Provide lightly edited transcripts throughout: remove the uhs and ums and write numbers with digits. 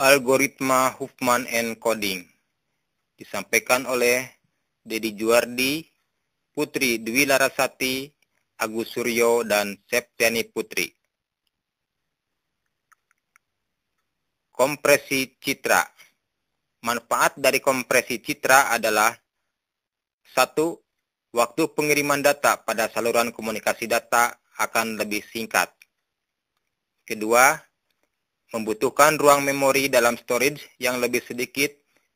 Algoritma Huffman encoding disampaikan oleh Dedi Juardi, Putri Dwi Larasati, Agus Suryo, dan Septiani Putri. Kompresi citra. Manfaat dari kompresi citra adalah: 1. Waktu pengiriman data pada saluran komunikasi data akan lebih singkat. Kedua, membutuhkan ruang memori dalam storage yang lebih sedikit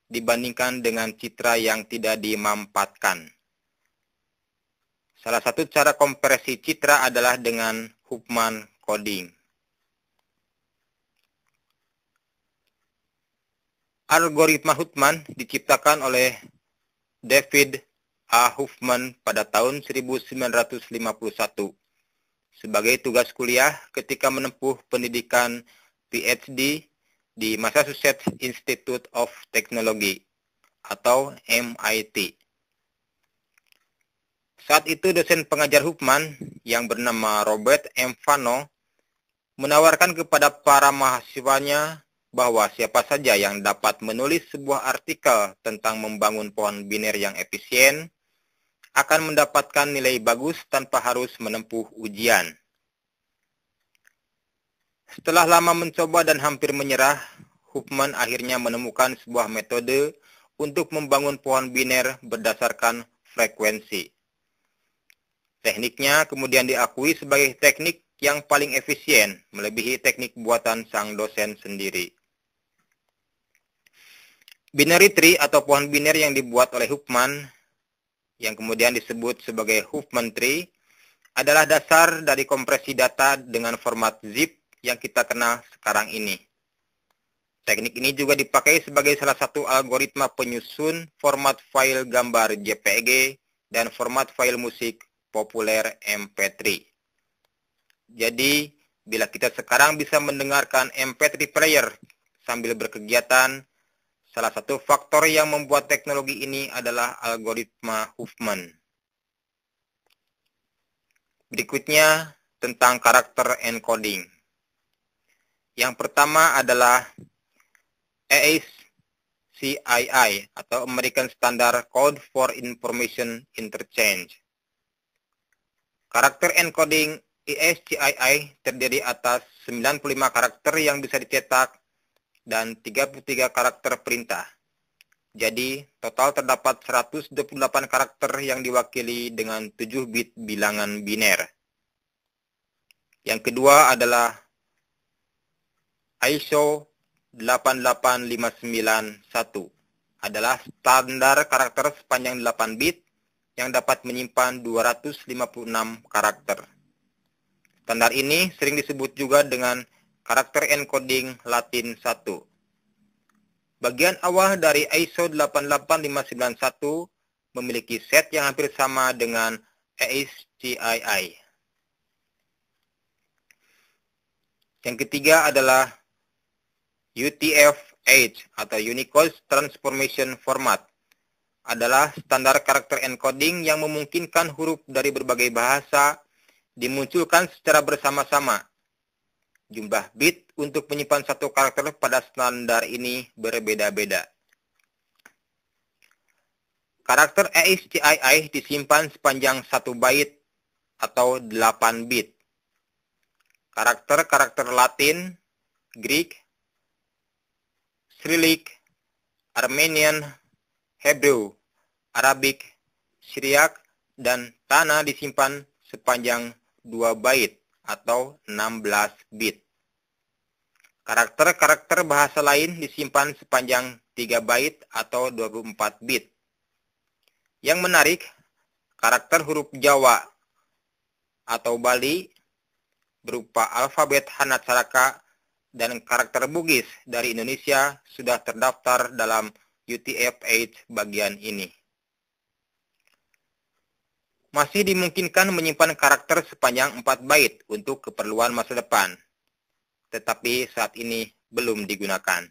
dibandingkan dengan citra yang tidak dimampatkan. Salah satu cara kompresi citra adalah dengan Huffman coding. Algoritma Huffman diciptakan oleh David A. Huffman pada tahun 1951 sebagai tugas kuliah ketika menempuh pendidikan PhD di Massachusetts Institute of Technology atau MIT. Saat itu dosen pengajar Huffman yang bernama Robert M. Fano menawarkan kepada para mahasiswanya bahwa siapa saja yang dapat menulis sebuah artikel tentang membangun pohon biner yang efisien akan mendapatkan nilai bagus tanpa harus menempuh ujian. Setelah lama mencoba dan hampir menyerah, Huffman akhirnya menemukan sebuah metode untuk membangun pohon biner berdasarkan frekuensi. Tekniknya kemudian diakui sebagai teknik yang paling efisien, melebihi teknik buatan sang dosen sendiri. Binary tree atau pohon biner yang dibuat oleh Huffman, yang kemudian disebut sebagai Huffman tree, adalah dasar dari kompresi data dengan format zip yang kita kenal sekarang ini. Teknik ini juga dipakai sebagai salah satu algoritma penyusun format file gambar JPG dan format file musik populer MP3. Jadi, bila kita sekarang bisa mendengarkan MP3 player sambil berkegiatan, salah satu faktor yang membuat teknologi ini adalah algoritma Huffman. Berikutnya tentang karakter encoding. Yang pertama adalah ASCII atau American Standard Code for Information Interchange. Karakter encoding ASCII terdiri atas 95 karakter yang bisa dicetak dan 33 karakter perintah. Jadi, total terdapat 128 karakter yang diwakili dengan 7 bit bilangan biner. Yang kedua adalah ISO 88591 adalah standar karakter sepanjang 8 bit yang dapat menyimpan 256 karakter. Standar ini sering disebut juga dengan karakter encoding Latin 1. Bagian awal dari ISO 88591 memiliki set yang hampir sama dengan ASCII. Yang ketiga adalah UTF-8 atau Unicode Transformation Format. Adalah standar karakter encoding yang memungkinkan huruf dari berbagai bahasa dimunculkan secara bersama-sama. Jumlah bit untuk menyimpan satu karakter pada standar ini berbeda-beda. Karakter ASCII disimpan sepanjang 1 byte atau 8 bit. Karakter-karakter Latin, Greek, Cyrillic, Armenian, Hebrew, Arabic, Syriac, dan Tana disimpan sepanjang 2 byte atau 16 bit. Karakter-karakter bahasa lain disimpan sepanjang 3 byte atau 24 bit. Yang menarik, karakter huruf Jawa atau Bali berupa alfabet Hanacaraka dan karakter Bugis dari Indonesia sudah terdaftar dalam UTF-8 bagian ini. Masih dimungkinkan menyimpan karakter sepanjang 4 byte untuk keperluan masa depan, tetapi saat ini belum digunakan.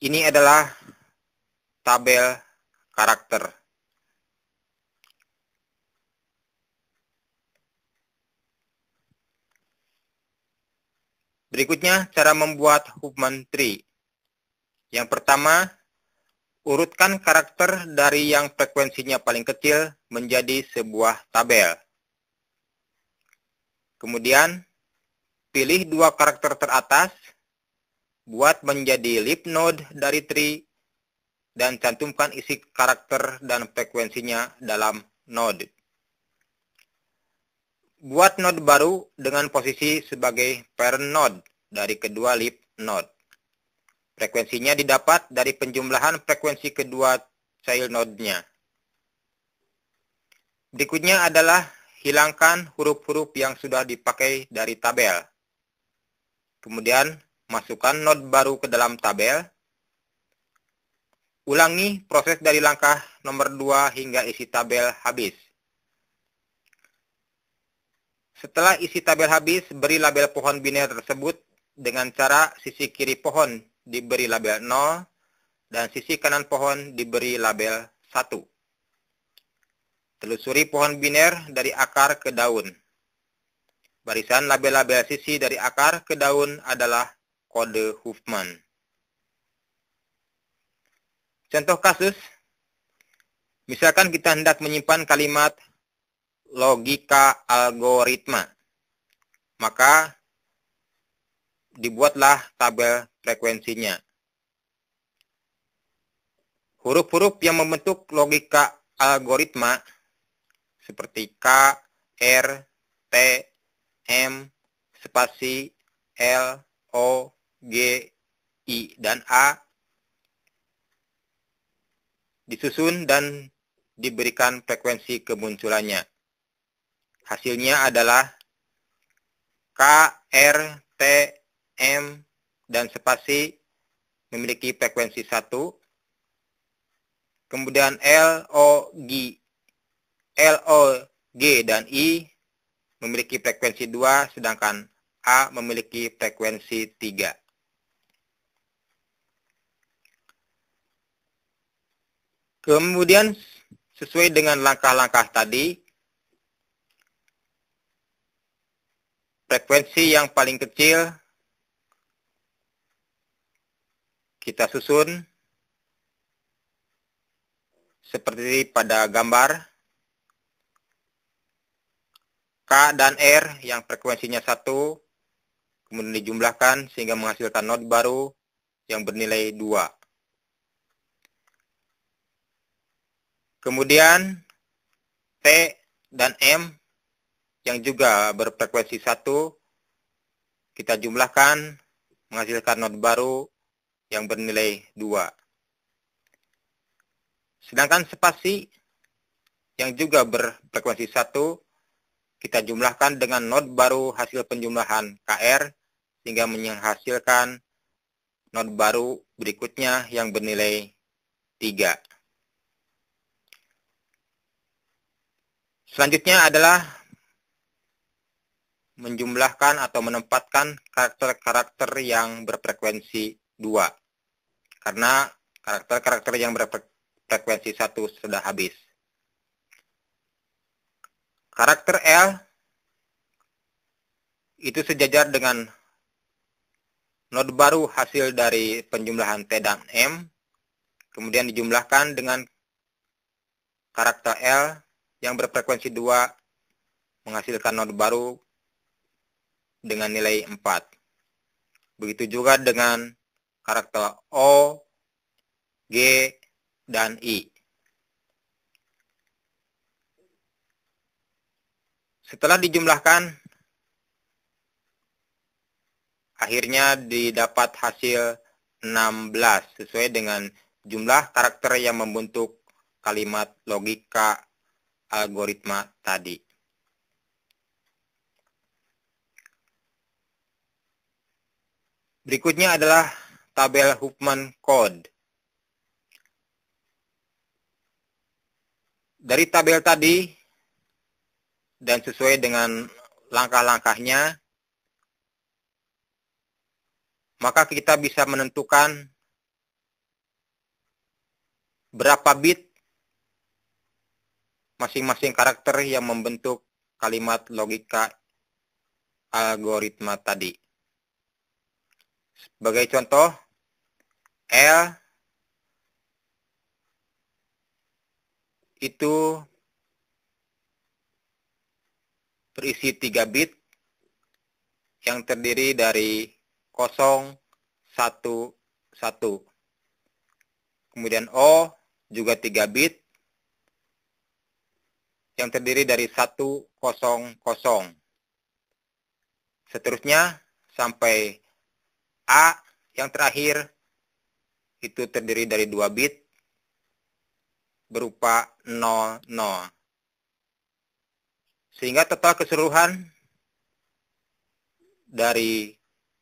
Ini adalah tabel karakter. Berikutnya, cara membuat Huffman tree. Yang pertama, urutkan karakter dari yang frekuensinya paling kecil menjadi sebuah tabel. Kemudian, pilih dua karakter teratas, buat menjadi leaf node dari tree, dan cantumkan isi karakter dan frekuensinya dalam node. Buat node baru dengan posisi sebagai parent node dari kedua leaf node. Frekuensinya didapat dari penjumlahan frekuensi kedua child node-nya. Berikutnya adalah hilangkan huruf-huruf yang sudah dipakai dari tabel. Kemudian, masukkan node baru ke dalam tabel. Ulangi proses dari langkah nomor 2 hingga isi tabel habis. Setelah isi tabel habis, beri label pohon biner tersebut dengan cara sisi kiri pohon diberi label 0 dan sisi kanan pohon diberi label 1. Telusuri pohon biner dari akar ke daun. Barisan label-label sisi dari akar ke daun adalah kode Huffman. Contoh kasus, misalkan kita hendak menyimpan kalimat logika algoritma, maka dibuatlah tabel frekuensinya. Huruf-huruf yang membentuk logika algoritma seperti K, R, T, M, spasi, L, O, G, I, dan A disusun dan diberikan frekuensi kemunculannya. Hasilnya adalah K, R, T, M, dan spasi memiliki frekuensi 1. Kemudian L, O, G, dan I memiliki frekuensi 2, sedangkan A memiliki frekuensi 3. Kemudian, sesuai dengan langkah-langkah tadi, frekuensi yang paling kecil kita susun seperti pada gambar. K dan R yang frekuensinya 1, kemudian dijumlahkan sehingga menghasilkan node baru yang bernilai 2. Kemudian T dan M yang juga berfrekuensi 1, kita jumlahkan menghasilkan node baru yang bernilai 2. Sedangkan spasi yang juga berfrekuensi 1, kita jumlahkan dengan node baru hasil penjumlahan KR sehingga menghasilkan node baru berikutnya yang bernilai 3. Selanjutnya adalah menjumlahkan atau menempatkan karakter-karakter yang berfrekuensi 2. Karena karakter-karakter yang berfrekuensi 1 sudah habis. Karakter L itu sejajar dengan node baru hasil dari penjumlahan T dan M, kemudian dijumlahkan dengan karakter L yang berfrekuensi 2 menghasilkan node baru dengan nilai 4. Begitu juga dengan karakter O, G, dan I. Setelah dijumlahkan, akhirnya didapat hasil 16 sesuai dengan jumlah karakter yang membentuk kalimat logika algoritma tadi. Berikutnya adalah tabel Huffman code. Dari tabel tadi dan sesuai dengan langkah-langkahnya, maka kita bisa menentukan berapa bit masing-masing karakter yang membentuk kalimat logika algoritma tadi. Sebagai contoh, L itu berisi 3 bit yang terdiri dari 0, 1, 1. Kemudian O juga 3 bit yang terdiri dari 1, 0, 0. Seterusnya sampai A yang terakhir itu terdiri dari 2 bit berupa 0, 0. Sehingga total keseluruhan dari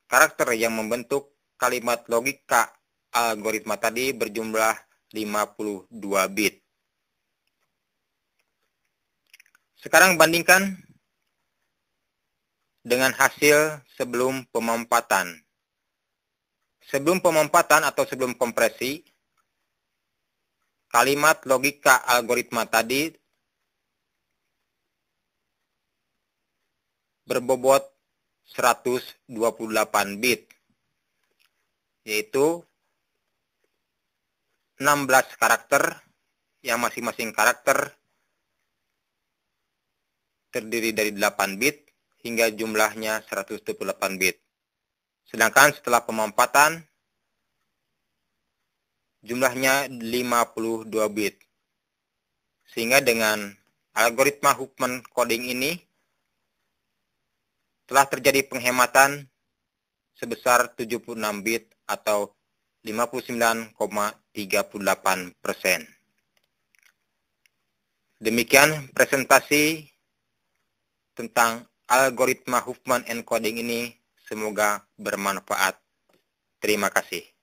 karakter yang membentuk kalimat logika algoritma tadi berjumlah 52 bit. Sekarang bandingkan dengan hasil sebelum pemampatan. Sebelum pemampatan atau sebelum kompresi, kalimat logika algoritma tadi berbobot 128 bit, yaitu 16 karakter yang masing-masing karakter terdiri dari 8 bit hingga jumlahnya 128 bit. Sedangkan setelah pemampatan jumlahnya 52 bit. Sehingga dengan algoritma Huffman coding ini telah terjadi penghematan sebesar 76 bit atau 59,38%. Demikian presentasi tentang algoritma Huffman encoding ini, semoga bermanfaat. Terima kasih.